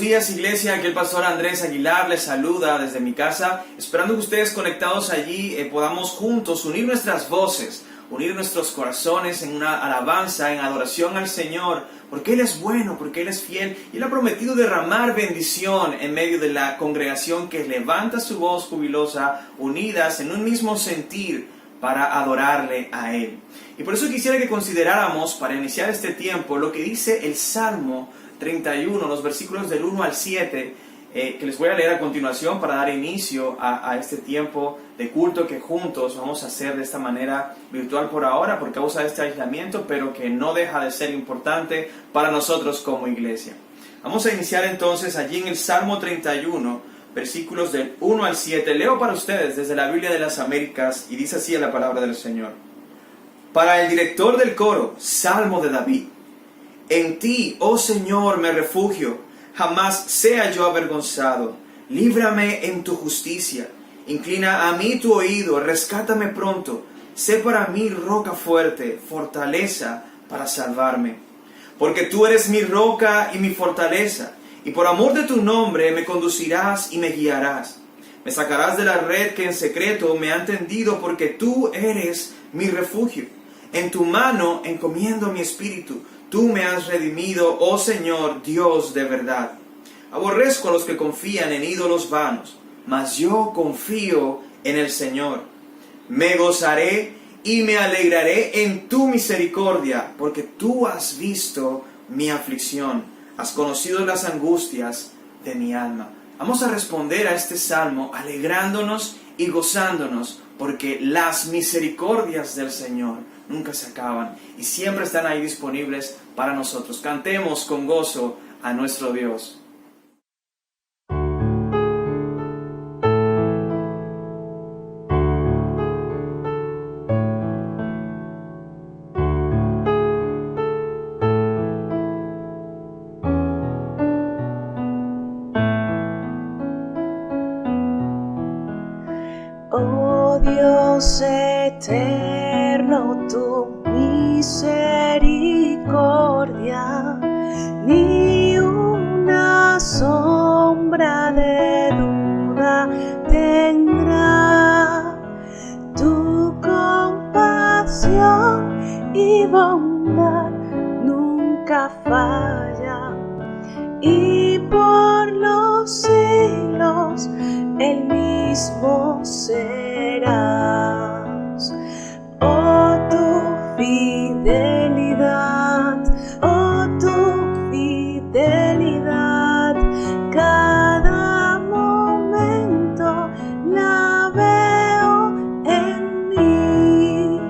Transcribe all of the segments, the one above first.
días, iglesia. Aquí el pastor Andrés Aguilar les saluda desde mi casa, esperando que ustedes conectados allí podamos juntos unir nuestras voces, unir nuestros corazones en una alabanza, en adoración al Señor, porque Él es bueno, porque Él es fiel, y Él ha prometido derramar bendición en medio de la congregación que levanta su voz jubilosa, unidas en un mismo sentir para adorarle a Él. Y por eso quisiera que consideráramos, para iniciar este tiempo, lo que dice el Salmo 31, los versículos del 1 al 7, que les voy a leer a continuación para dar inicio a este tiempo de culto que juntos vamos a hacer de esta manera virtual por ahora por causa de este aislamiento, pero que no deja de ser importante para nosotros como iglesia. Vamos a iniciar entonces allí en el Salmo 31, versículos del 1 al 7. Leo para ustedes desde la Biblia de las Américas y dice así la palabra del Señor. Para el director del coro, Salmo de David. En ti, oh Señor, me refugio, jamás sea yo avergonzado. Líbrame en tu justicia, inclina a mí tu oído, rescátame pronto. Sé para mí roca fuerte, fortaleza para salvarme. Porque tú eres mi roca y mi fortaleza, y por amor de tu nombre me conducirás y me guiarás. Me sacarás de la red que en secreto me han tendido, porque tú eres mi refugio. En tu mano encomiendo mi espíritu. Tú me has redimido, oh Señor, Dios de verdad. Aborrezco a los que confían en ídolos vanos, mas yo confío en el Señor. Me gozaré y me alegraré en tu misericordia, porque tú has visto mi aflicción, has conocido las angustias de mi alma. Vamos a responder a este salmo alegrándonos y gozándonos, porque las misericordias del Señor nunca se acaban y siempre están ahí disponibles para nosotros. Cantemos con gozo a nuestro Dios. Oh Dios eterno, tu misericordia, ni una sombra de duda tendrá. Tu compasión y bondad nunca falla, y por los siglos el mismo serás. Oh, tu fidelidad, cada momento la veo en mí.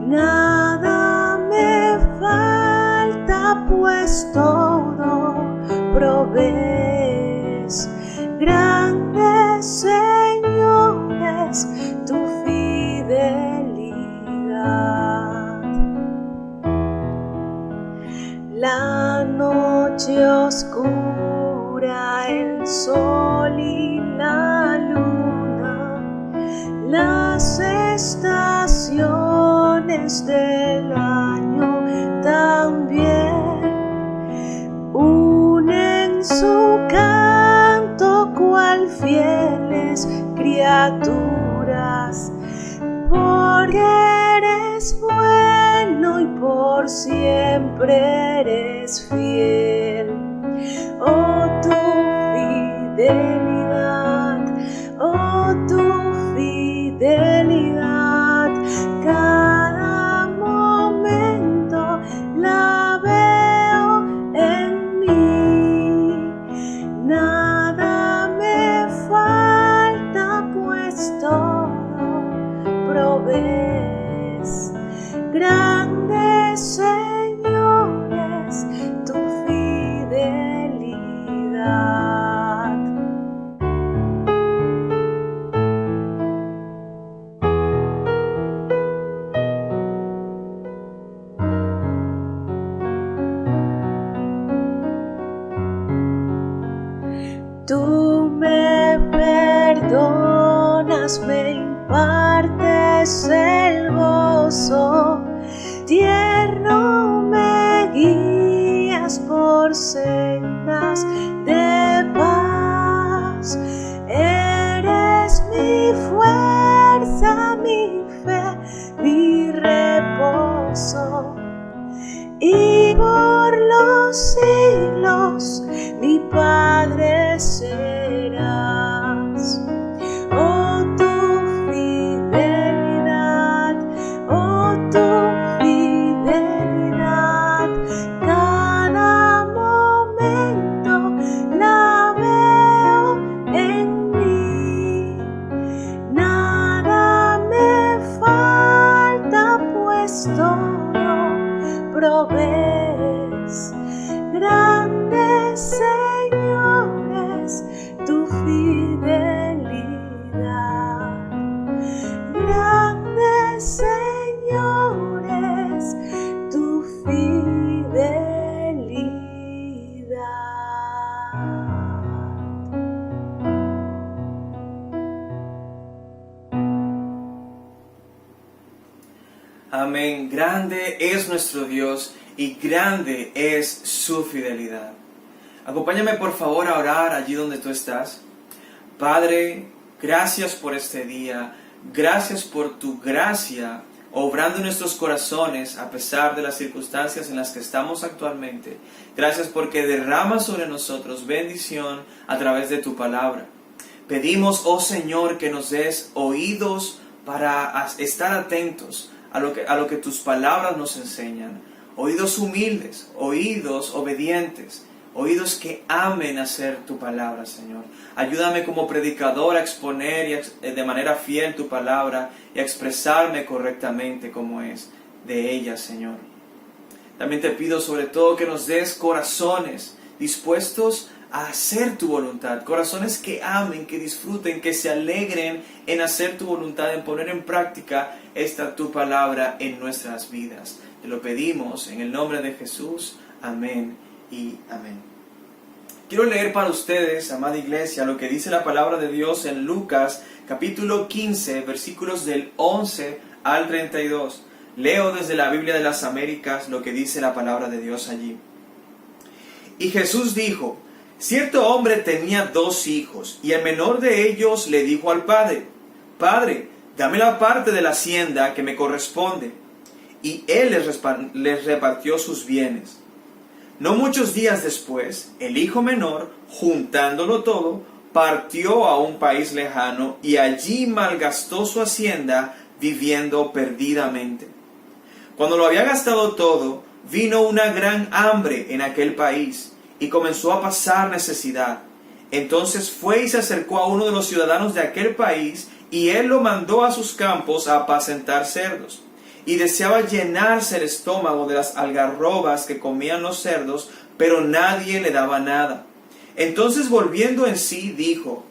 Nada me falta, pues todo provees. Grandes señores, tu fidelidad. La noche oscura, el sol y la luna, las estaciones del año también unen su canto cual fieles criaturas, porque eres bueno y por siempre eres fiel. Oh, tu fidelidad, cada momento la veo en mí. Nada me falta, pues todo provees. Grandes señores, tu fidelidad. Tú me perdonas, me impartes el gozo, tierno me guías por por sendas de paz. Eres mi fuerza, mi fe, mi reposo. Y por los siglos mi Padre serás. Oh, tu fidelidad, oh, tu fidelidad, cada momento la veo en mí. Nada me falta, pues todo provees. Grandes señores, tu fidelidad. Grandes señores, tu fidelidad. Amén. Grande es nuestro Dios y grande es su fidelidad. Acompáñame por favor a orar allí donde tú estás. Padre, gracias por este día. Gracias por tu gracia obrando en nuestros corazones a pesar de las circunstancias en las que estamos actualmente. Gracias porque derramas sobre nosotros bendición a través de tu palabra. Pedimos, oh Señor, que nos des oídos para estar atentos a lo que tus palabras nos enseñan. Oídos humildes, oídos obedientes, oídos que amen hacer tu palabra, Señor. Ayúdame como predicador a exponer de manera fiel tu palabra y a expresarme correctamente como es de ella, Señor. También te pido sobre todo que nos des corazones dispuestos a hacer tu voluntad, corazones que amen, que disfruten, que se alegren en hacer tu voluntad, en poner en práctica esta tu palabra en nuestras vidas. Te lo pedimos en el nombre de Jesús. Amén y amén. Quiero leer para ustedes, amada iglesia, lo que dice la palabra de Dios en Lucas capítulo 15, versículos del 11 al 32. Leo desde la Biblia de las Américas lo que dice la palabra de Dios allí. Y Jesús dijo: cierto hombre tenía 2 hijos, y el menor de ellos le dijo al padre: Padre, dame la parte de la hacienda que me corresponde. Y él les repartió sus bienes. No muchos días después, el hijo menor, juntándolo todo, partió a un país lejano y allí malgastó su hacienda viviendo perdidamente. Cuando lo había gastado todo, vino una gran hambre en aquel país y comenzó a pasar necesidad. Entonces fue y se acercó a uno de los ciudadanos de aquel país y él lo mandó a sus campos a apacentar cerdos. Y deseaba llenarse el estómago de las algarrobas que comían los cerdos, pero nadie le daba nada. Entonces volviendo en sí dijo: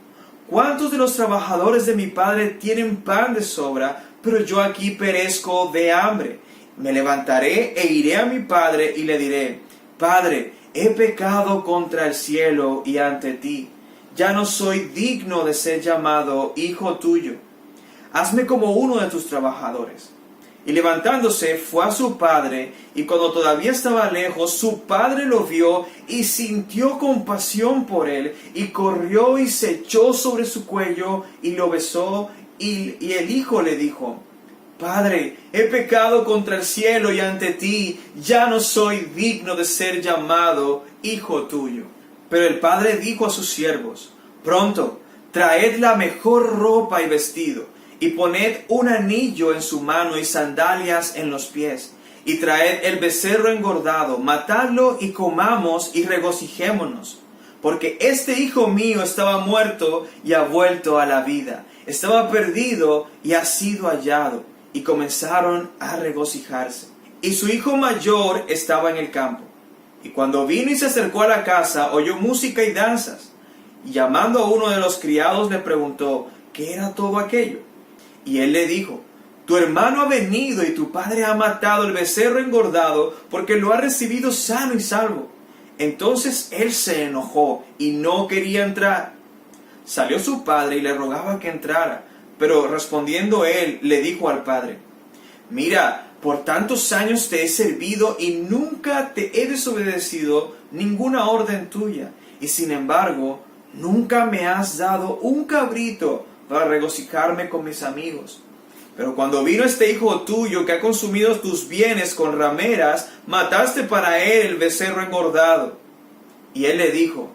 ¿cuántos de los trabajadores de mi padre tienen pan de sobra, pero yo aquí perezco de hambre? Me levantaré e iré a mi padre y le diré: Padre, he pecado contra el cielo y ante ti. Ya no soy digno de ser llamado hijo tuyo. Hazme como uno de tus trabajadores. Y levantándose fue a su padre, y cuando todavía estaba lejos, su padre lo vio y sintió compasión por él, y corrió y se echó sobre su cuello y lo besó, y el hijo le dijo: Padre, he pecado contra el cielo y ante ti, ya no soy digno de ser llamado hijo tuyo. Pero el padre dijo a sus siervos: Pronto, traed la mejor ropa y vestido, y poned un anillo en su mano y sandalias en los pies, y traed el becerro engordado, matadlo y comamos y regocijémonos. Porque este hijo mío estaba muerto y ha vuelto a la vida, estaba perdido y ha sido hallado. Y comenzaron a regocijarse. Y su hijo mayor estaba en el campo. Y cuando vino y se acercó a la casa, oyó música y danzas. Y llamando a uno de los criados le preguntó: ¿qué era todo aquello? Y él le dijo: tu hermano ha venido y tu padre ha matado el becerro engordado porque lo ha recibido sano y salvo. Entonces él se enojó y no quería entrar. Salió su padre y le rogaba que entrara, pero respondiendo él le dijo al padre: mira, Por tantos años te he servido y nunca te he desobedecido ninguna orden tuya. Y sin embargo, nunca me has dado un cabrito para regocijarme con mis amigos. Pero cuando vino este hijo tuyo que ha consumido tus bienes con rameras, mataste para él el becerro engordado. Y él le dijo: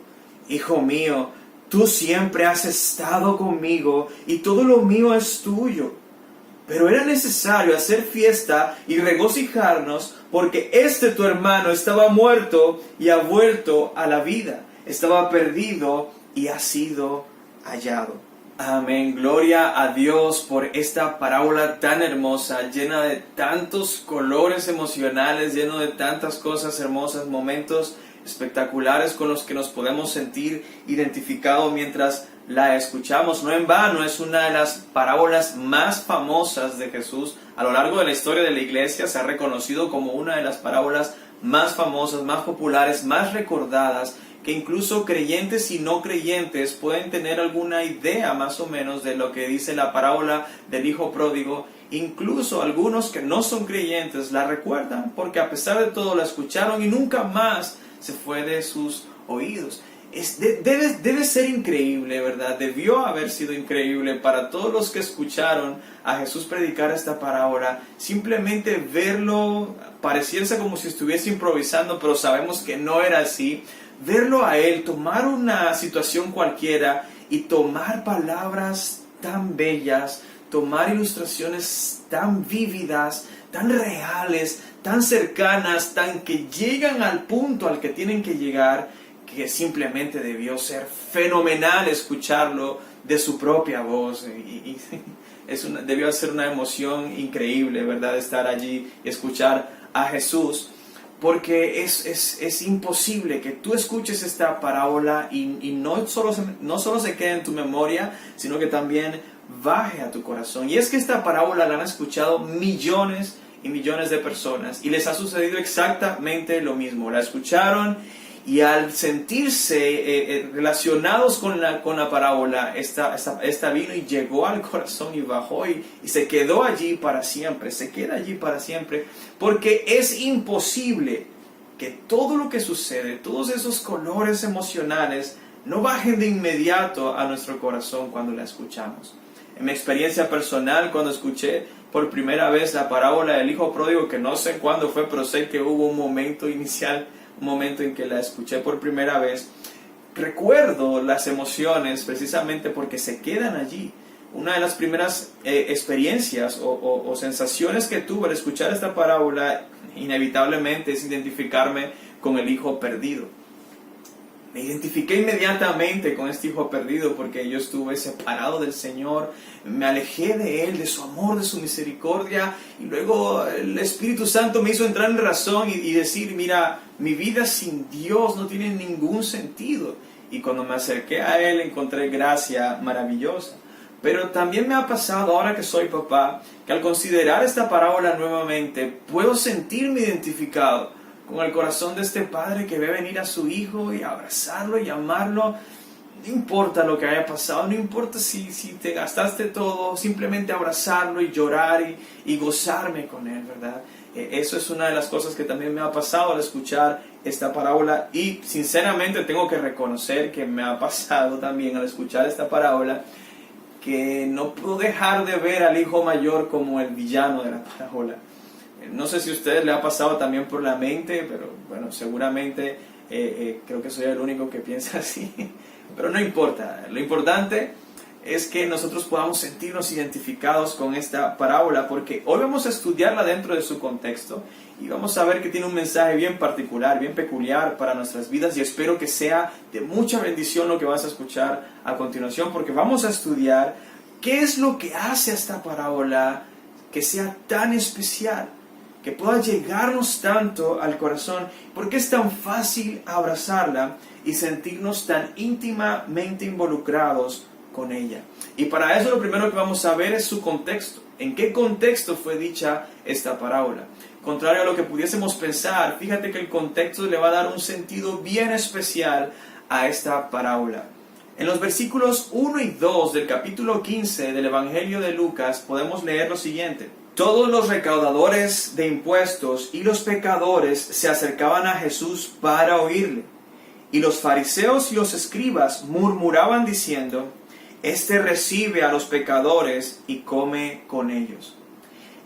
Hijo mío, tú siempre has estado conmigo y todo lo mío es tuyo. Pero era necesario hacer fiesta y regocijarnos porque tu hermano estaba muerto y ha vuelto a la vida. Estaba perdido y ha sido hallado. Amén. Gloria a Dios por esta parábola tan hermosa, llena de tantos colores emocionales, lleno de tantas cosas hermosas, momentos espectaculares con los que nos podemos sentir identificados mientras la escuchamos. No en vano, es una de las parábolas más famosas de Jesús. A lo largo de la historia de la iglesia se ha reconocido como una de las parábolas más famosas, más populares, más recordadas, que incluso creyentes y no creyentes pueden tener alguna idea más o menos de lo que dice la parábola del hijo pródigo. Incluso algunos que no son creyentes la recuerdan porque a pesar de todo la escucharon y nunca más se fue de sus oídos. Debe ser increíble, ¿verdad? Debió haber sido increíble para todos los que escucharon a Jesús predicar esta parábola. Simplemente verlo, pareciese como si estuviese improvisando, pero sabemos que no era así. Verlo a él, tomar una situación cualquiera y tomar palabras tan bellas, tomar ilustraciones tan vívidas, tan reales, tan cercanas, tan que llegan al punto al que tienen que llegar, que simplemente debió ser fenomenal escucharlo de su propia voz. Debió ser una emoción increíble, ¿verdad? Estar allí y escuchar a Jesús. Porque es imposible que tú escuches esta parábola y no solo se quede en tu memoria, sino que también baje a tu corazón. Y es que esta parábola la han escuchado millones y millones de personas y les ha sucedido exactamente lo mismo. La escucharon y al sentirse relacionados con la parábola, esta vino y llegó al corazón y bajó y se quedó allí para siempre, se queda allí para siempre, porque es imposible que todo lo que sucede, todos esos colores emocionales, no bajen de inmediato a nuestro corazón cuando la escuchamos. En mi experiencia personal, cuando escuché por primera vez la parábola del hijo pródigo, que no sé cuándo fue, pero sé que hubo un momento inicial, un momento en que la escuché por primera vez, recuerdo las emociones precisamente porque se quedan allí. Una de las primeras experiencias o sensaciones que tuve al escuchar esta parábola inevitablemente es identificarme con el hijo perdido. Me identifiqué inmediatamente con este hijo perdido porque yo estuve separado del Señor, me alejé de Él, de su amor, de su misericordia, y luego el Espíritu Santo me hizo entrar en razón y decir: mira, mi vida sin Dios no tiene ningún sentido. Y cuando me acerqué a Él encontré gracia maravillosa. Pero también me ha pasado, ahora que soy papá, que al considerar esta parábola nuevamente puedo sentirme identificado con el corazón de este padre que ve venir a su hijo y abrazarlo y amarlo. No importa lo que haya pasado, no importa si te gastaste todo, simplemente abrazarlo y llorar y gozarme con él, ¿verdad? Eso es una de las cosas que también me ha pasado al escuchar esta parábola, y sinceramente tengo que reconocer que me ha pasado también al escuchar esta parábola que no puedo dejar de ver al hijo mayor como el villano de la parábola. No sé si a ustedes le ha pasado también por la mente, pero bueno, seguramente creo que soy el único que piensa así. Pero no importa, lo importante es que nosotros podamos sentirnos identificados con esta parábola, porque hoy vamos a estudiarla dentro de su contexto y vamos a ver que tiene un mensaje bien particular, bien peculiar para nuestras vidas, y espero que sea de mucha bendición lo que vas a escuchar a continuación, porque vamos a estudiar qué es lo que hace a esta parábola que sea tan especial, que pueda llegarnos tanto al corazón, porque es tan fácil abrazarla y sentirnos tan íntimamente involucrados con ella. Y para eso lo primero que vamos a ver es su contexto. ¿En qué contexto fue dicha esta parábola? Contrario a lo que pudiésemos pensar, fíjate que el contexto le va a dar un sentido bien especial a esta parábola. En los versículos 1 y 2 del capítulo 15 del Evangelio de Lucas podemos leer lo siguiente. Todos los recaudadores de impuestos y los pecadores se acercaban a Jesús para oírle. Y los fariseos y los escribas murmuraban diciendo: Este recibe a los pecadores y come con ellos.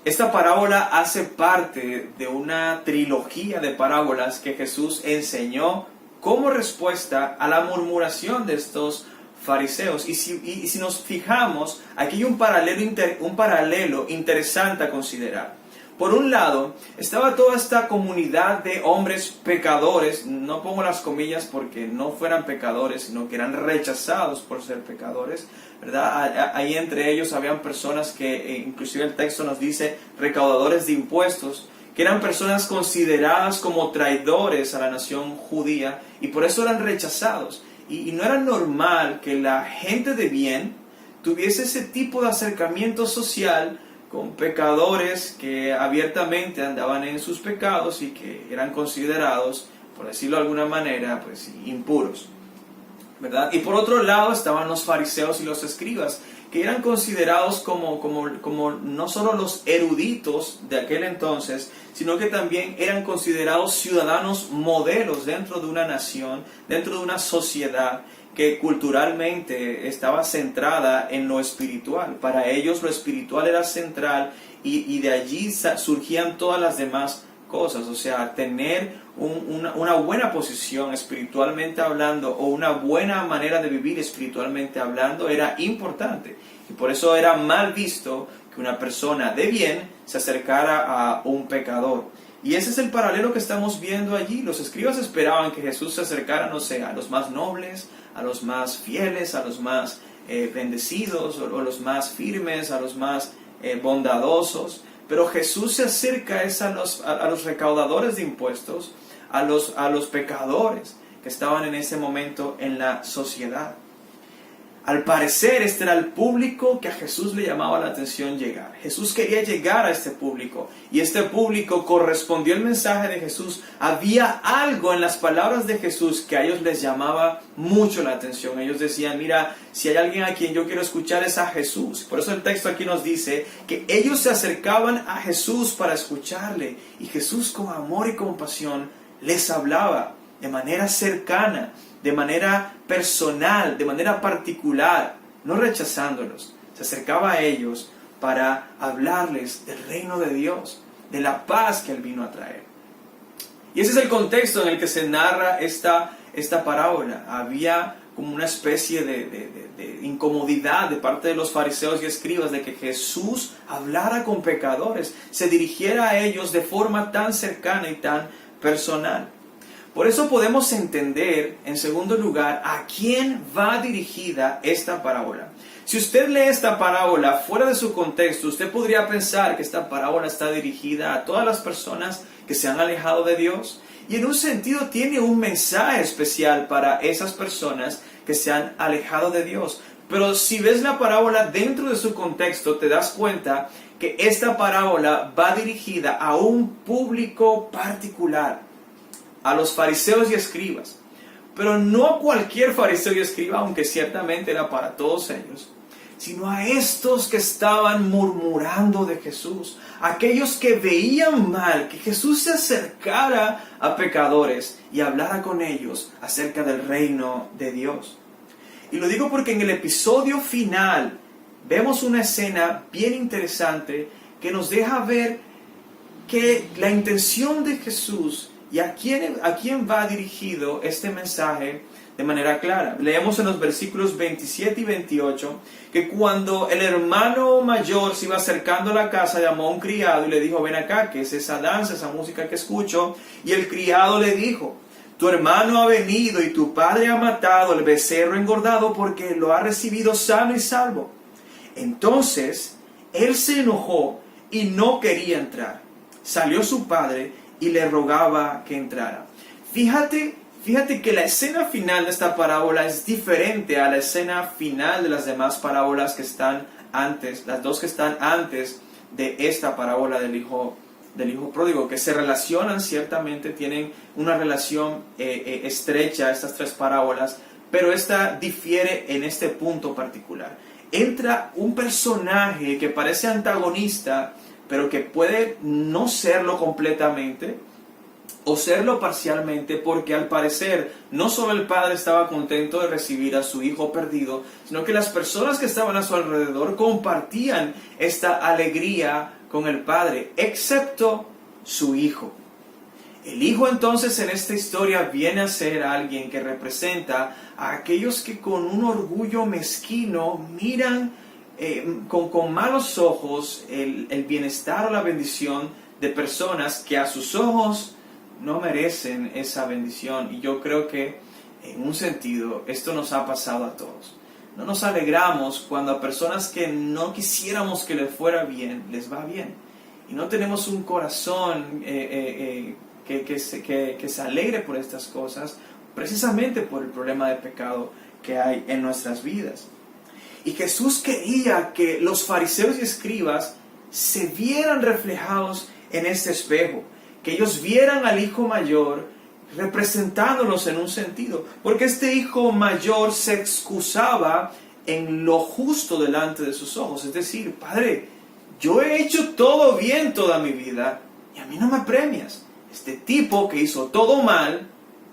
Esta parábola hace parte de una trilogía de parábolas que Jesús enseñó como respuesta a la murmuración de estos fariseos. Y si nos fijamos, aquí hay un paralelo interesante a considerar. Por un lado, estaba toda esta comunidad de hombres pecadores, no pongo las comillas porque no fueran pecadores, sino que eran rechazados por ser pecadores, ¿verdad? Ahí entre ellos habían personas que, inclusive el texto nos dice, recaudadores de impuestos, que eran personas consideradas como traidores a la nación judía y por eso eran rechazados. Y no era normal que la gente de bien tuviese ese tipo de acercamiento social con pecadores que abiertamente andaban en sus pecados y que eran considerados, por decirlo de alguna manera, pues impuros, ¿verdad? Y por otro lado estaban los fariseos y los escribas, que eran considerados como no solo los eruditos de aquel entonces, sino que también eran considerados ciudadanos modelos dentro de una nación, dentro de una sociedad que culturalmente estaba centrada en lo espiritual. Para ellos lo espiritual era central y de allí surgían todas las demás cosas. O sea, tener una buena posición espiritualmente hablando o una buena manera de vivir espiritualmente hablando era importante. Y por eso era mal visto que una persona de bien se acercara a un pecador. Y ese es el paralelo que estamos viendo allí. Los escribas esperaban que Jesús se acercara, no sé, a los más nobles, a los más fieles, a los más bendecidos, o los más firmes, a los más bondadosos. Pero Jesús se acerca a los recaudadores de impuestos, a los pecadores que estaban en ese momento en la sociedad. Al parecer este era el público que a Jesús le llamaba la atención llegar. Jesús quería llegar a este público y este público correspondió al mensaje de Jesús. Había algo en las palabras de Jesús que a ellos les llamaba mucho la atención. Ellos decían: mira, si hay alguien a quien yo quiero escuchar es a Jesús. Por eso el texto aquí nos dice que ellos se acercaban a Jesús para escucharle y Jesús con amor y compasión les hablaba de manera cercana, de manera personal, de manera particular, no rechazándolos. Se acercaba a ellos para hablarles del reino de Dios, de la paz que Él vino a traer. Y ese es el contexto en el que se narra esta parábola. Había como una especie de incomodidad de parte de los fariseos y escribas de que Jesús hablara con pecadores, se dirigiera a ellos de forma tan cercana y tan personal. Por eso podemos entender, en segundo lugar, a quién va dirigida esta parábola. Si usted lee esta parábola fuera de su contexto, usted podría pensar que esta parábola está dirigida a todas las personas que se han alejado de Dios. Y en un sentido tiene un mensaje especial para esas personas que se han alejado de Dios. Pero si ves la parábola dentro de su contexto, te das cuenta que esta parábola va dirigida a un público particular, a los fariseos y escribas, pero no a cualquier fariseo y escriba, aunque ciertamente era para todos ellos, sino a estos que estaban murmurando de Jesús, aquellos que veían mal que Jesús se acercara a pecadores y hablara con ellos acerca del reino de Dios. Y lo digo porque en el episodio final vemos una escena bien interesante que nos deja ver que la intención de Jesús y a quién va dirigido este mensaje de manera clara. Leemos en los versículos 27 y 28 que cuando el hermano mayor se iba acercando a la casa, llamó a un criado y le dijo: ven acá, ¿qué es esa danza, esa música que escucho? Y el criado le dijo: tu hermano ha venido y tu padre ha matado el becerro engordado porque lo ha recibido sano y salvo. Entonces él se enojó y no quería entrar. Salió su padre y le rogaba que entrara. Fíjate que la escena final de esta parábola es diferente a la escena final de las demás parábolas que están antes, las dos que están antes de esta parábola del hijo pródigo, que se relacionan ciertamente, tienen una relación estrecha, estas tres parábolas, pero esta difiere en este punto particular. Entra un personaje que parece antagonista, pero que puede no serlo completamente o serlo parcialmente, porque al parecer no solo el padre estaba contento de recibir a su hijo perdido, sino que las personas que estaban a su alrededor compartían esta alegría con el padre, excepto su hijo. El hijo entonces en esta historia viene a ser alguien que representa a aquellos que con un orgullo mezquino miran con malos ojos el bienestar o la bendición de personas que a sus ojos no merecen esa bendición. Y yo creo que en un sentido esto nos ha pasado a todos. No nos alegramos cuando a personas que no quisiéramos que les fuera bien, les va bien. Y no tenemos un corazón que se alegre por estas cosas, precisamente por el problema de pecado que hay en nuestras vidas. Y Jesús quería que los fariseos y escribas se vieran reflejados en este espejo, que ellos vieran al hijo mayor representándolos en un sentido, porque este hijo mayor se excusaba en lo justo delante de sus ojos, es decir, Padre, yo he hecho todo bien toda mi vida y a mí no me premias. Este tipo que hizo todo mal,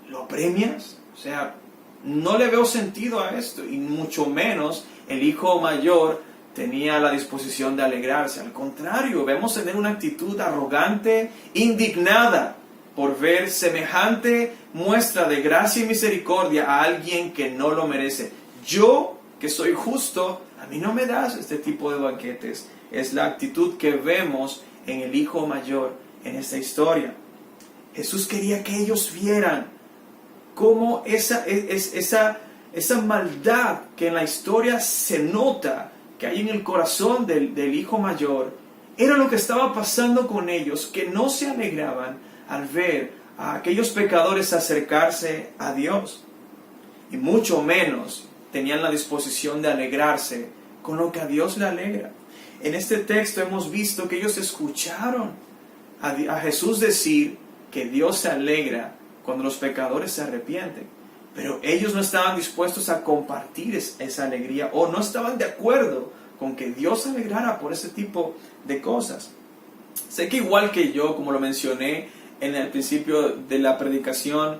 ¿lo premias? O sea, no le veo sentido a esto, y mucho menos el hijo mayor tenía la disposición de alegrarse. Al contrario, vemos tener una actitud arrogante, indignada por ver semejante muestra de gracia y misericordia a alguien que no lo merece. Yo, que soy justo, a mí no me das este tipo de banquetes. Es la actitud que vemos en el hijo mayor en esta historia. Jesús quería que ellos vieran cómo esa maldad que en la historia se nota que hay en el corazón del hijo mayor, era lo que estaba pasando con ellos, que no se alegraban al ver a aquellos pecadores acercarse a Dios. Y mucho menos tenían la disposición de alegrarse con lo que a Dios le alegra. En este texto hemos visto que ellos escucharon a Jesús decir que Dios se alegra cuando los pecadores se arrepienten. Pero ellos no estaban dispuestos a compartir esa alegría, o no estaban de acuerdo con que Dios se alegrara por ese tipo de cosas. Sé que igual que yo, como lo mencioné en el principio de la predicación,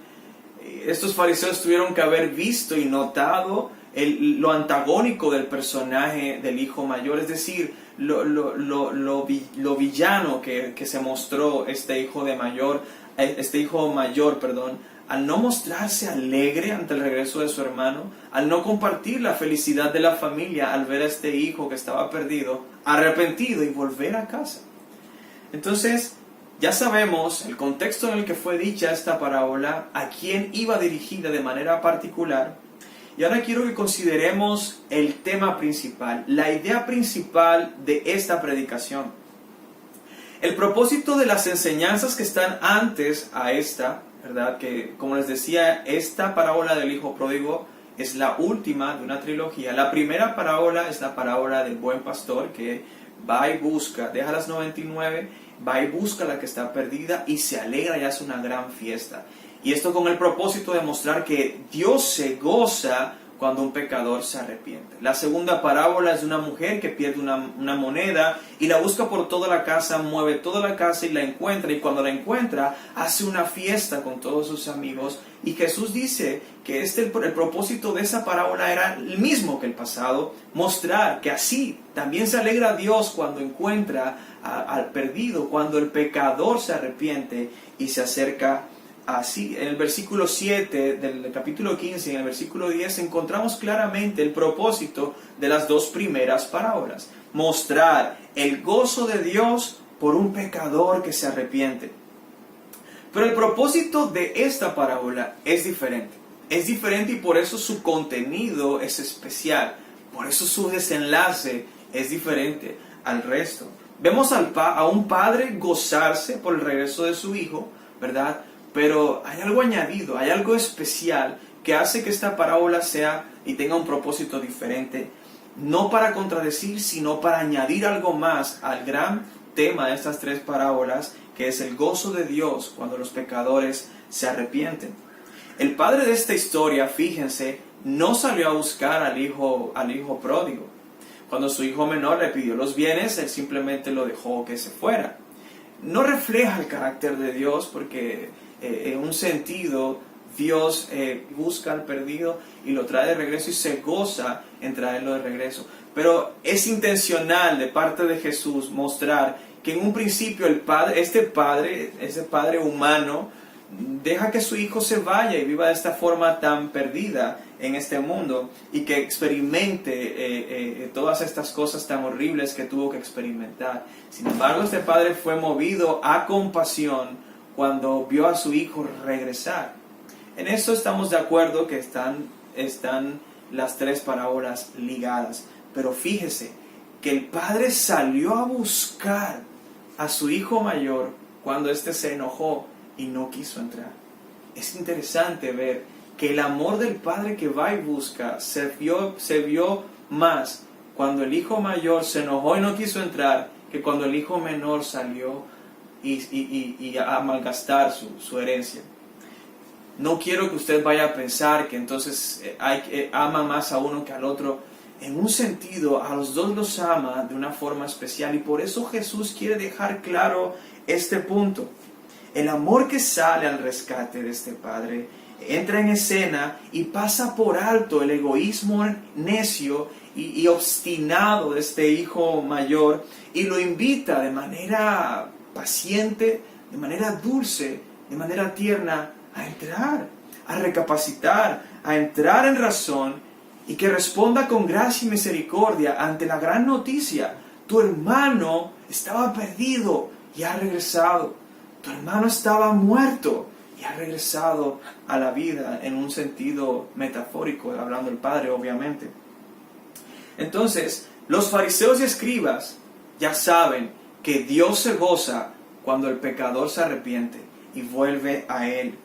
estos fariseos tuvieron que haber visto y notado lo antagónico del personaje del hijo mayor, es decir, lo villano que se mostró este hijo mayor, al no mostrarse alegre ante el regreso de su hermano, al no compartir la felicidad de la familia al ver a este hijo que estaba perdido, arrepentido y volver a casa. Entonces, ya sabemos el contexto en el que fue dicha esta parábola, a quién iba dirigida de manera particular. Y ahora quiero que consideremos el tema principal, la idea principal de esta predicación. El propósito de las enseñanzas que están antes a esta, ¿verdad? Que, como les decía, esta parábola del hijo pródigo es la última de una trilogía. La primera parábola es la parábola del buen pastor que va y busca, deja las 99, va y busca la que está perdida y se alegra y hace una gran fiesta. Y esto con el propósito de mostrar que Dios se goza cuando un pecador se arrepiente. La segunda parábola es de una mujer que pierde una moneda y la busca por toda la casa, mueve toda la casa y la encuentra. Y cuando la encuentra, hace una fiesta con todos sus amigos. Y Jesús dice que el propósito de esa parábola era el mismo que el pasado, mostrar que así también se alegra Dios cuando encuentra al perdido, cuando el pecador se arrepiente y se acerca. Así, en el versículo 7 del capítulo 15 y en el versículo 10 encontramos claramente el propósito de las dos primeras parábolas. Mostrar el gozo de Dios por un pecador que se arrepiente. Pero el propósito de esta parábola es diferente. Es diferente y por eso su contenido es especial. Por eso su desenlace es diferente al resto. Vemos a un padre gozarse por el regreso de su hijo, ¿verdad? Pero hay algo añadido, hay algo especial que hace que esta parábola sea y tenga un propósito diferente. No para contradecir, sino para añadir algo más al gran tema de estas tres parábolas, que es el gozo de Dios cuando los pecadores se arrepienten. El padre de esta historia, fíjense, no salió a buscar al hijo pródigo. Cuando su hijo menor le pidió los bienes, él simplemente lo dejó que se fuera. No refleja el carácter de Dios porque en un sentido Dios busca al perdido y lo trae de regreso y se goza en traerlo de regreso. Pero es intencional de parte de Jesús mostrar que en un principio ese padre humano, deja que su hijo se vaya y viva de esta forma tan perdida en este mundo y que experimente todas estas cosas tan horribles que tuvo que experimentar. Sin embargo, este padre fue movido a compasión cuando vio a su hijo regresar. En esto estamos de acuerdo que están las tres parábolas ligadas. Pero fíjese que el padre salió a buscar a su hijo mayor cuando éste se enojó y no quiso entrar. Es interesante ver que el amor del padre que va y busca se vio más cuando el hijo mayor se enojó y no quiso entrar que cuando el hijo menor salió y a malgastar su herencia. No quiero que usted vaya a pensar que entonces ama más a uno que al otro. En un sentido, a los dos los ama de una forma especial y por eso Jesús quiere dejar claro este punto. El amor que sale al rescate de este padre entra en escena y pasa por alto el egoísmo necio y obstinado de este hijo mayor y lo invita de manera paciente, de manera dulce, de manera tierna a entrar, a recapacitar, a entrar en razón y que responda con gracia y misericordia ante la gran noticia. Tu hermano estaba perdido y ha regresado. Tu hermano estaba muerto y ha regresado a la vida en un sentido metafórico, hablando el Padre, obviamente. Entonces, los fariseos y escribas ya saben que Dios se goza cuando el pecador se arrepiente y vuelve a Él.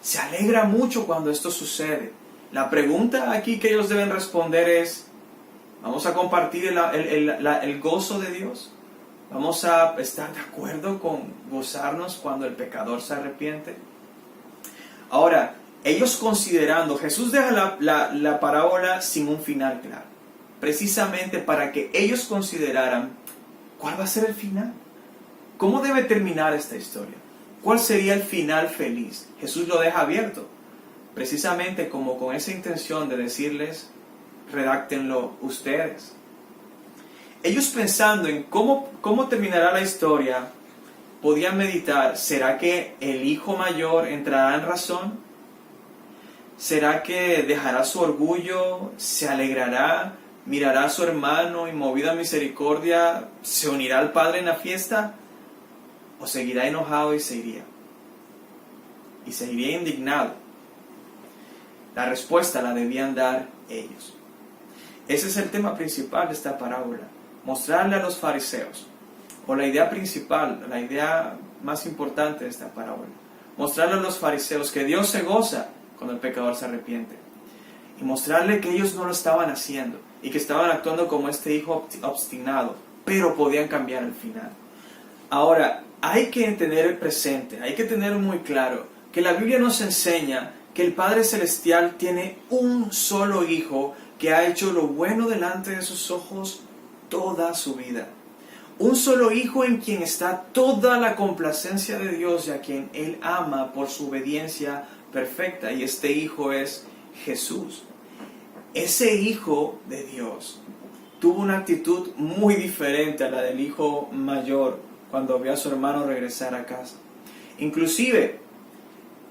Se alegra mucho cuando esto sucede. La pregunta aquí que ellos deben responder es, ¿vamos a compartir el gozo de Dios? ¿Vamos a estar de acuerdo con gozarnos cuando el pecador se arrepiente? Ahora, ellos considerando, Jesús deja la parábola sin un final claro, precisamente para que ellos consideraran cuál va a ser el final. ¿Cómo debe terminar esta historia? ¿Cuál sería el final feliz? Jesús lo deja abierto, precisamente como con esa intención de decirles, redáctenlo ustedes. Ellos pensando en cómo terminará la historia, podían meditar, ¿será que el hijo mayor entrará en razón? ¿Será que dejará su orgullo, se alegrará, mirará a su hermano y movida a misericordia, se unirá al padre en la fiesta? ¿O seguirá enojado y se iría? Y se iría indignado. La respuesta la debían dar ellos. Ese es el tema principal de esta parábola. Mostrarle a los fariseos, o la idea principal, la idea más importante de esta parábola. Mostrarle a los fariseos que Dios se goza cuando el pecador se arrepiente. Y mostrarle que ellos no lo estaban haciendo y que estaban actuando como este hijo obstinado, pero podían cambiar el final. Ahora, hay que tener presente, hay que tener muy claro que la Biblia nos enseña que el Padre Celestial tiene un solo Hijo que ha hecho lo bueno delante de sus ojos toda su vida. Un solo Hijo en quien está toda la complacencia de Dios y a quien Él ama por su obediencia perfecta. Y este Hijo es Jesús. Ese Hijo de Dios tuvo una actitud muy diferente a la del hijo mayor cuando vio a su hermano regresar a casa. Inclusive,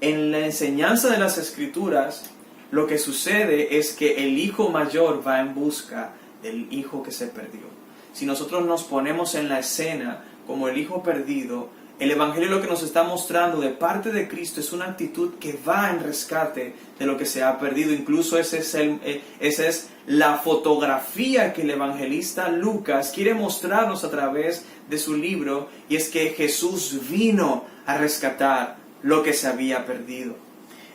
en la enseñanza de las Escrituras, lo que sucede es que el hijo mayor va en busca del hijo que se perdió. Si nosotros nos ponemos en la escena como el hijo perdido, el Evangelio lo que nos está mostrando de parte de Cristo es una actitud que va en rescate de lo que se ha perdido. Incluso esa es la fotografía que el evangelista Lucas quiere mostrarnos a través de su libro, y es que Jesús vino a rescatar lo que se había perdido.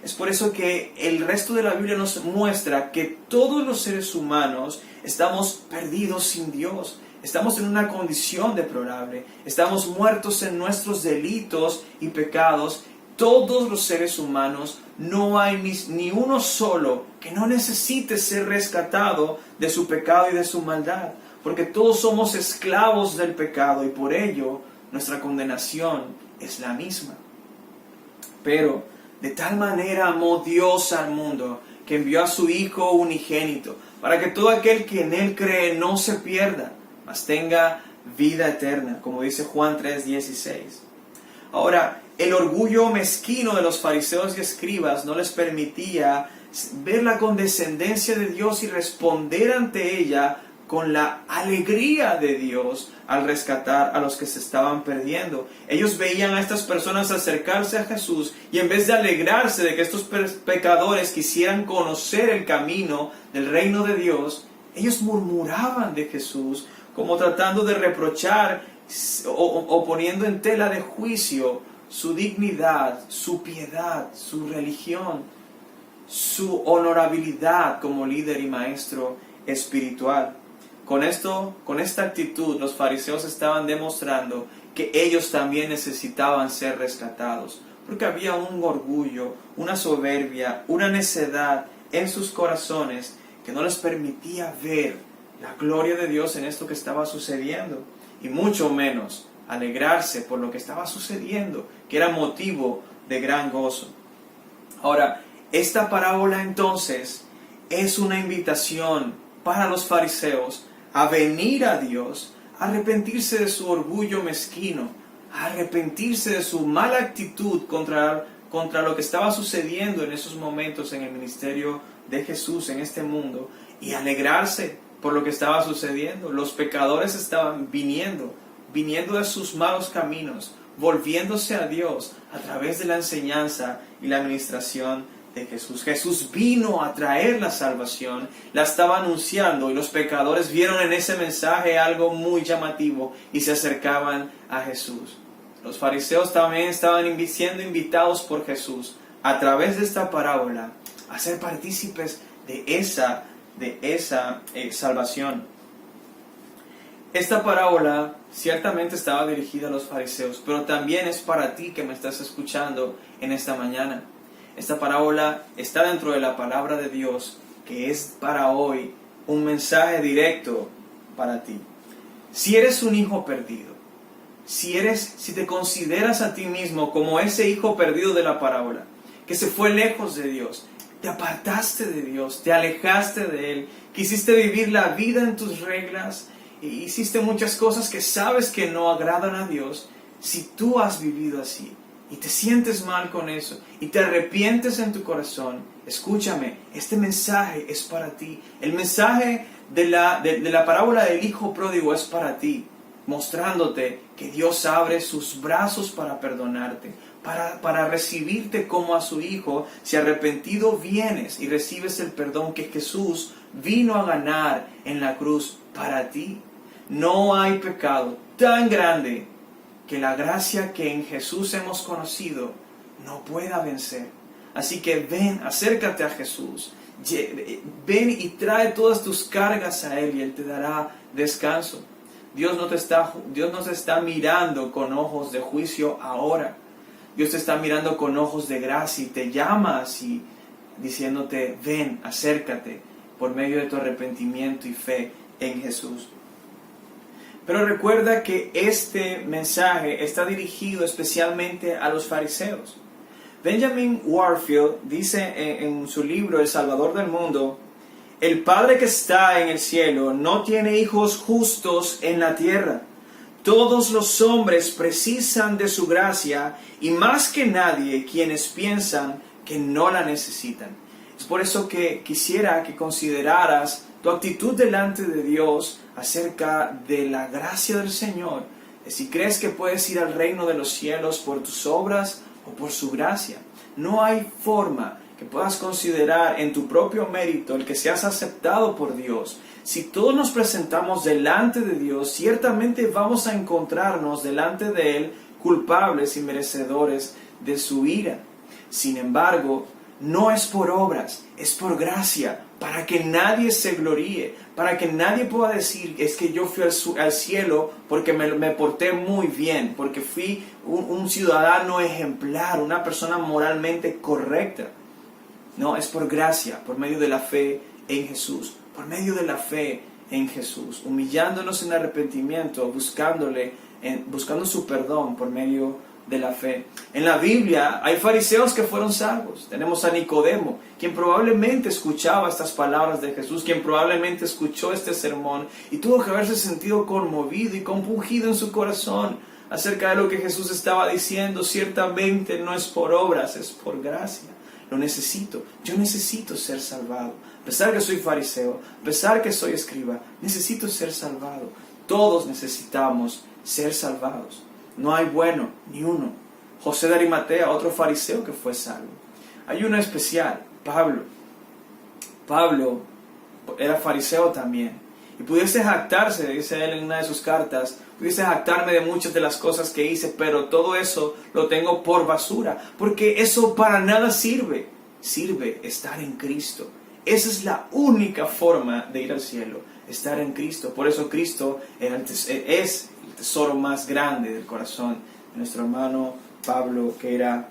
Es por eso que el resto de la Biblia nos muestra que todos los seres humanos estamos perdidos sin Dios. Estamos en una condición deplorable. Estamos muertos en nuestros delitos y pecados. Todos los seres humanos, no hay ni uno solo que no necesite ser rescatado de su pecado y de su maldad. porque todos somos esclavos del pecado y por ello nuestra condenación es la misma. Pero de tal manera amó Dios al mundo que envió a su Hijo unigénito, para que todo aquel que en Él cree no se pierda, mas tenga vida eterna, como dice Juan 3:16. Ahora, el orgullo mezquino de los fariseos y escribas no les permitía ver la condescendencia de Dios y responder ante ella con la alegría de Dios al rescatar a los que se estaban perdiendo. Ellos veían a estas personas acercarse a Jesús y en vez de alegrarse de que estos pecadores quisieran conocer el camino del reino de Dios, ellos murmuraban de Jesús como tratando de reprochar o poniendo en tela de juicio su dignidad, su piedad, su religión, su honorabilidad como líder y maestro espiritual. Con esta actitud, los fariseos estaban demostrando que ellos también necesitaban ser rescatados, porque había un orgullo, una soberbia, una necedad en sus corazones que no les permitía ver la gloria de Dios en esto que estaba sucediendo, y mucho menos alegrarse por lo que estaba sucediendo, que era motivo de gran gozo. Ahora, esta parábola entonces es una invitación para los fariseos a venir a Dios, a arrepentirse de su orgullo mezquino, a arrepentirse de su mala actitud contra lo que estaba sucediendo en esos momentos en el ministerio de Jesús en este mundo, y alegrarse por lo que estaba sucediendo. Los pecadores estaban viniendo de sus malos caminos, volviéndose a Dios a través de la enseñanza y la administración de Jesús. Jesús vino a traer la salvación, la estaba anunciando, y los pecadores vieron en ese mensaje algo muy llamativo y se acercaban a Jesús. Los fariseos también estaban siendo invitados por Jesús a través de esta parábola a ser partícipes de esa salvación. Esta parábola ciertamente estaba dirigida a los fariseos, pero también es para ti que me estás escuchando en esta mañana. Esta parábola está dentro de la palabra de Dios, que es para hoy un mensaje directo para ti. Si eres un hijo perdido, si te consideras a ti mismo como ese hijo perdido de la parábola, que se fue lejos de Dios, te apartaste de Dios, te alejaste de Él, quisiste vivir la vida en tus reglas, y hiciste muchas cosas que sabes que no agradan a Dios. Si tú has vivido así y te sientes mal con eso y te arrepientes en tu corazón, escúchame, este mensaje es para ti. El mensaje de la parábola del hijo pródigo es para ti, mostrándote que Dios abre sus brazos para perdonarte, para recibirte como a su hijo, si arrepentido vienes y recibes el perdón que Jesús vino a ganar en la cruz para ti. No hay pecado tan grande que la gracia que en Jesús hemos conocido no pueda vencer. Así que ven, acércate a Jesús, ven y trae todas tus cargas a Él y Él te dará descanso. Dios no te está mirando con ojos de juicio ahora. Dios te está mirando con ojos de gracia y te llama así, diciéndote, ven, acércate por medio de tu arrepentimiento y fe en Jesús. Pero recuerda que este mensaje está dirigido especialmente a los fariseos. Benjamin Warfield dice en su libro El Salvador del Mundo: el Padre que está en el cielo no tiene hijos justos en la tierra. Todos los hombres precisan de su gracia y más que nadie quienes piensan que no la necesitan. Es por eso que quisiera que consideraras tu actitud delante de Dios acerca de la gracia del Señor, de si crees que puedes ir al reino de los cielos por tus obras o por su gracia. No hay forma que puedas considerar en tu propio mérito el que seas aceptado por Dios. Si todos nos presentamos delante de Dios, ciertamente vamos a encontrarnos delante de Él culpables y merecedores de su ira. Sin embargo, no es por obras, es por gracia, para que nadie se gloríe, para que nadie pueda decir, es que yo fui al cielo porque me porté muy bien, porque fui un ciudadano ejemplar, una persona moralmente correcta. No, es por gracia, por medio de la fe en Jesús, por medio de la fe en Jesús, humillándonos en arrepentimiento, buscando su perdón por medio de la fe. En la Biblia hay fariseos que fueron salvos. Tenemos a Nicodemo, quien probablemente escuchaba estas palabras de Jesús, quien probablemente escuchó este sermón y tuvo que haberse sentido conmovido y compungido en su corazón acerca de lo que Jesús estaba diciendo. Ciertamente no es por obras, es por gracia. Lo necesito, yo necesito ser salvado. A pesar que soy fariseo, a pesar que soy escriba, necesito ser salvado. Todos necesitamos ser salvados. No hay bueno, ni uno. José de Arimatea, otro fariseo que fue salvo. Hay uno especial, Pablo. Pablo era fariseo también. Y pudiese jactarse, dice él en una de sus cartas, pudiese jactarme de muchas de las cosas que hice, pero todo eso lo tengo por basura, porque eso para nada sirve. Sirve estar en Cristo. Esa es la única forma de ir al cielo, estar en Cristo. Por eso Cristo es el tesoro más grande del corazón de nuestro hermano Pablo, que era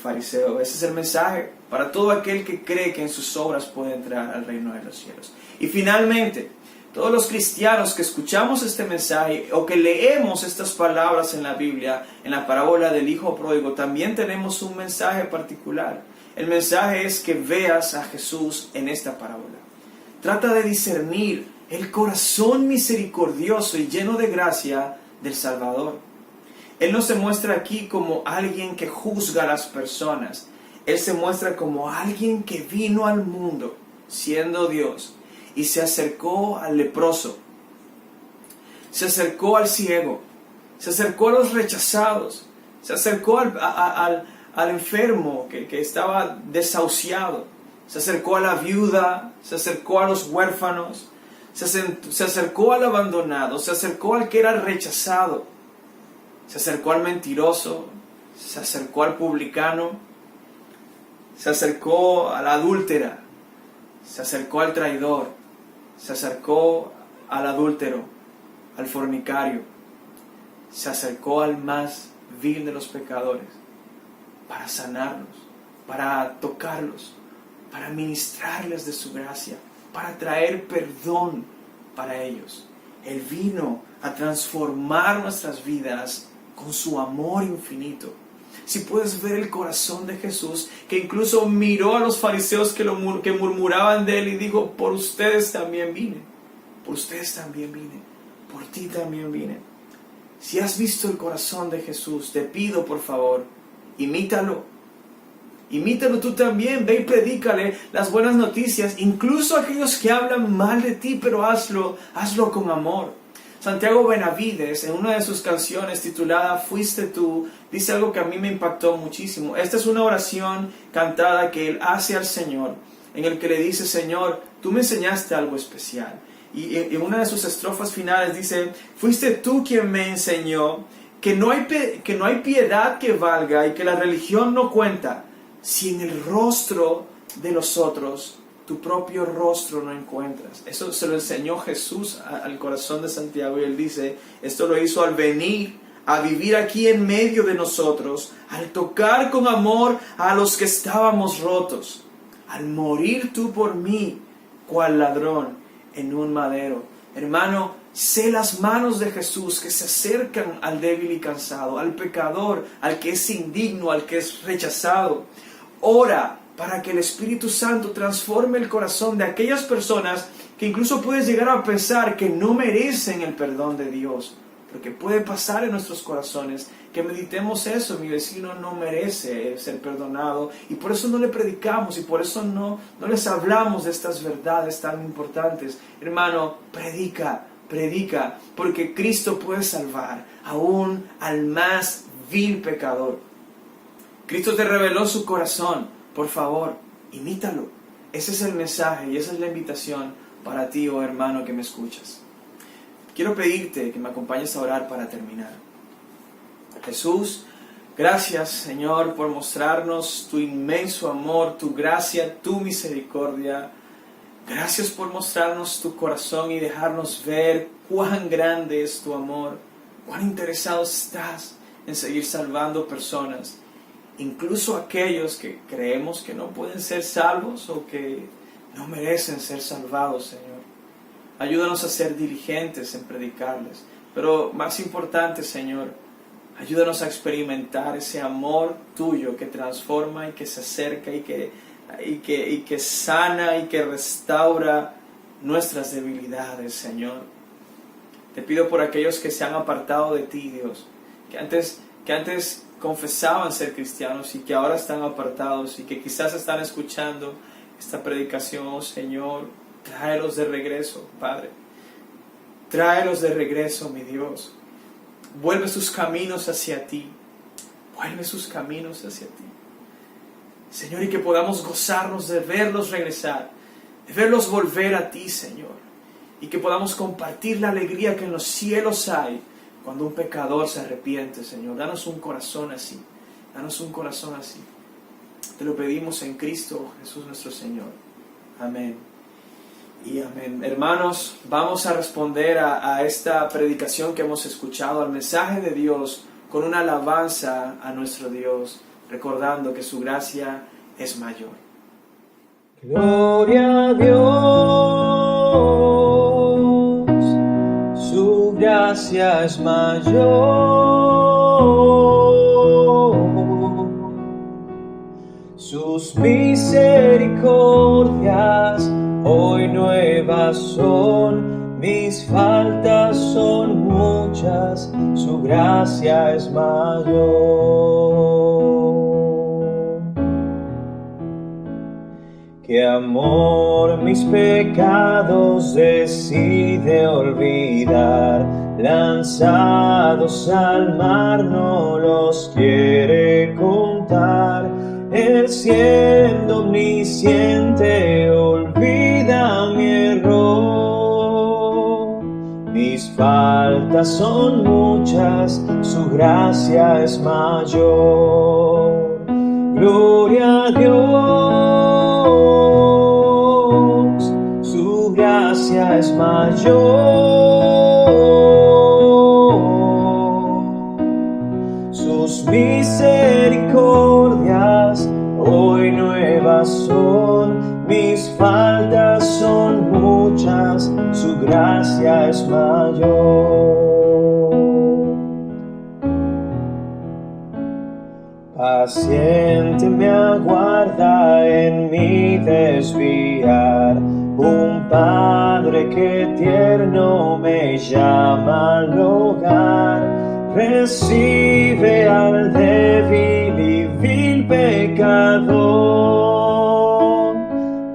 fariseo. Ese es el mensaje para todo aquel que cree que en sus obras puede entrar al reino de los cielos. Y finalmente, todos los cristianos que escuchamos este mensaje o que leemos estas palabras en la Biblia, en la parábola del hijo pródigo, también tenemos un mensaje particular. El mensaje es que veas a Jesús en esta parábola. Trata de discernir el corazón misericordioso y lleno de gracia del Salvador. Él no se muestra aquí como alguien que juzga a las personas. Él se muestra como alguien que vino al mundo siendo Dios y se acercó al leproso, se acercó al ciego, se acercó a los rechazados, se acercó al enfermo que estaba desahuciado, se acercó a la viuda, se acercó a los huérfanos, se acercó al abandonado, se acercó al que era rechazado, se acercó al mentiroso, se acercó al publicano, se acercó a la adúltera, se acercó al traidor, se acercó al adúltero, al fornicario, se acercó al más vil de los pecadores para sanarlos, para tocarlos, para ministrarles de su gracia, para traer perdón para ellos. Él vino a transformar nuestras vidas con su amor infinito. Si puedes ver el corazón de Jesús, que incluso miró a los fariseos que murmuraban de él y dijo: por ustedes también vine, por ustedes también vine, por ti también vine. Si has visto el corazón de Jesús, te pido por favor, imítalo. Imítalo tú también, ve y predícale las buenas noticias, incluso a aquellos que hablan mal de ti, pero hazlo con amor. Santiago Benavides, en una de sus canciones titulada Fuiste tú, dice algo que a mí me impactó muchísimo. Esta es una oración cantada que él hace al Señor, en el que le dice: Señor, tú me enseñaste algo especial. Y en una de sus estrofas finales dice: fuiste tú quien me enseñó que no hay piedad que valga y que la religión no cuenta, si en el rostro de los otros tu propio rostro no encuentras. Eso se lo enseñó Jesús al corazón de Santiago, y él dice: esto lo hizo al venir a vivir aquí en medio de nosotros, al tocar con amor a los que estábamos rotos, al morir tú por mí, cual ladrón en un madero. Hermano, sé las manos de Jesús que se acercan al débil y cansado, al pecador, al que es indigno, al que es rechazado. Ora para que el Espíritu Santo transforme el corazón de aquellas personas que incluso puedes llegar a pensar que no merecen el perdón de Dios. Porque puede pasar en nuestros corazones que meditemos eso: mi vecino no merece ser perdonado, y por eso no le predicamos, y por eso no les hablamos de estas verdades tan importantes. Hermano, predica, porque Cristo puede salvar aún al más vil pecador. Cristo te reveló su corazón. Por favor, imítalo. Ese es el mensaje y esa es la invitación para ti, oh hermano que me escuchas. Quiero pedirte que me acompañes a orar para terminar. Jesús, gracias, Señor, por mostrarnos tu inmenso amor, tu gracia, tu misericordia. Gracias por mostrarnos tu corazón y dejarnos ver cuán grande es tu amor, cuán interesado estás en seguir salvando personas, incluso aquellos que creemos que no pueden ser salvos o que no merecen ser salvados, Señor. Ayúdanos a ser diligentes en predicarles. Pero más importante, Señor, ayúdanos a experimentar ese amor tuyo que transforma y que se acerca y que sana y que restaura nuestras debilidades, Señor. Te pido por aquellos que se han apartado de ti, Dios, que antes confesaban ser cristianos y que ahora están apartados y que quizás están escuchando esta predicación. Oh, Señor, tráelos de regreso, Padre. Tráelos de regreso, mi Dios. Vuelve sus caminos hacia ti. Vuelve sus caminos hacia ti. Señor, y que podamos gozarnos de verlos regresar, de verlos volver a ti, Señor. Y que podamos compartir la alegría que en los cielos hay cuando un pecador se arrepiente, Señor. Danos un corazón así. Danos un corazón así. Te lo pedimos en Cristo Jesús nuestro Señor. Amén. Y amén. Hermanos, vamos a responder a esta predicación que hemos escuchado, al mensaje de Dios, con una alabanza a nuestro Dios, recordando que su gracia es mayor. Gloria a Dios, su gracia es mayor, sus misericordias hoy nuevas son, mis faltas son muchas, su gracia es mayor. Qué amor mis pecados decide olvidar, lanzados al mar no los quiere contar. Él siendo omnisciente olvida mi error. Mis faltas son muchas, su gracia es mayor. Gloria a Dios, su gracia es mayor. Sus misericordias hoy nuevas son, mis faltas son muchas, su gracia es mayor. Paciente me aguarda en mi desviar, un Padre que tierno me llama al hogar. Recibe al débil y vil pecador.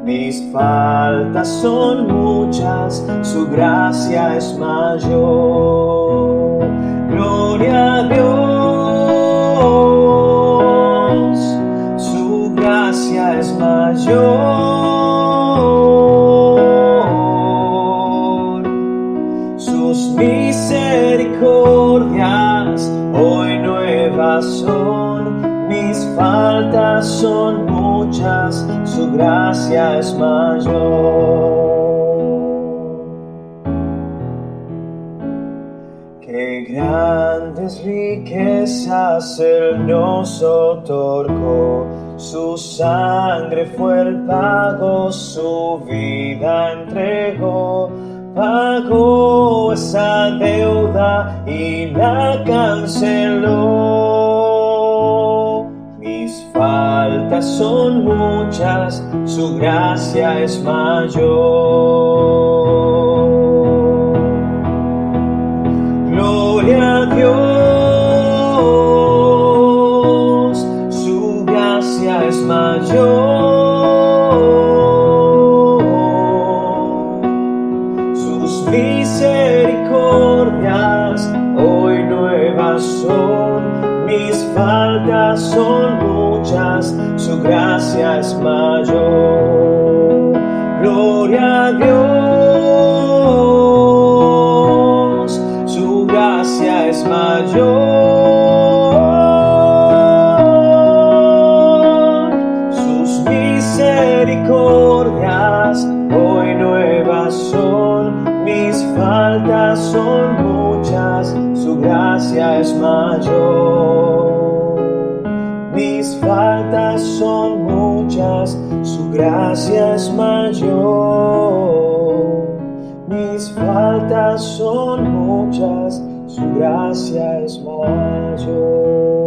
Mis faltas son muchas, su gracia es mayor. Gloria a Dios, su gracia es mayor. Sus misericordias hoy nuevas son, mis faltas son muchas, su gracia es mayor. Qué grandes riquezas Él nos otorgó, su sangre fue el pago, su vida entregó. Pagó esa deuda y la canceló. Mis faltas son muchas, su gracia es mayor. Gloria a Dios, su gracia es mayor. Misericordias hoy nuevas son, mis faltas son muchas, su gracia es mayor. Gloria a Dios, su gracia es mayor. Sus misericordias hoy nuevas son, mis faltas son muchas, su gracia es mayor. Mis faltas son muchas, su gracia es mayor. Mis faltas son muchas, su gracia es mayor.